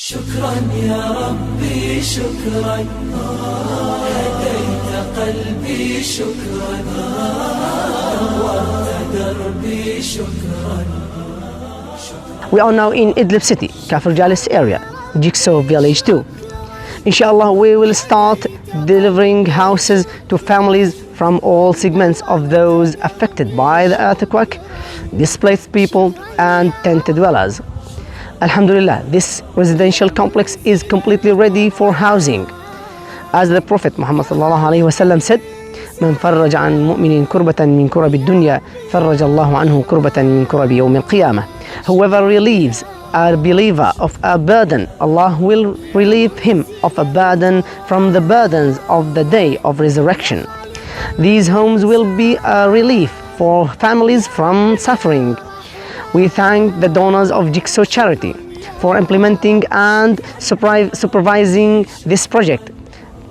شكرا يا ربي شكرا هديت قلبي شكرا نورت دربي شكرا. We are now in Idlib city, Kafir Jalis area, Jigsaw village 2. Inshallah, we will start delivering houses to families from all segments of those affected by the earthquake, displaced people and tent dwellers. Alhamdulillah, this residential complex is completely ready for housing. As the Prophet Muhammad said, من فرج عن مؤمن كربة من كرب الدنيا فرج الله عنه كربة من كرب يوم القيامة. Whoever relieves a believer of a burden, Allah will relieve him of a burden from the burdens of the day of resurrection. These homes will be a relief for families from suffering. We thank the donors of Jigsaw Charity for implementing and supervising this project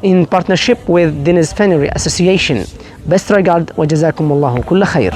in partnership with Dinis Fennery Association. Best regard wa jazakumullahu kulla khair.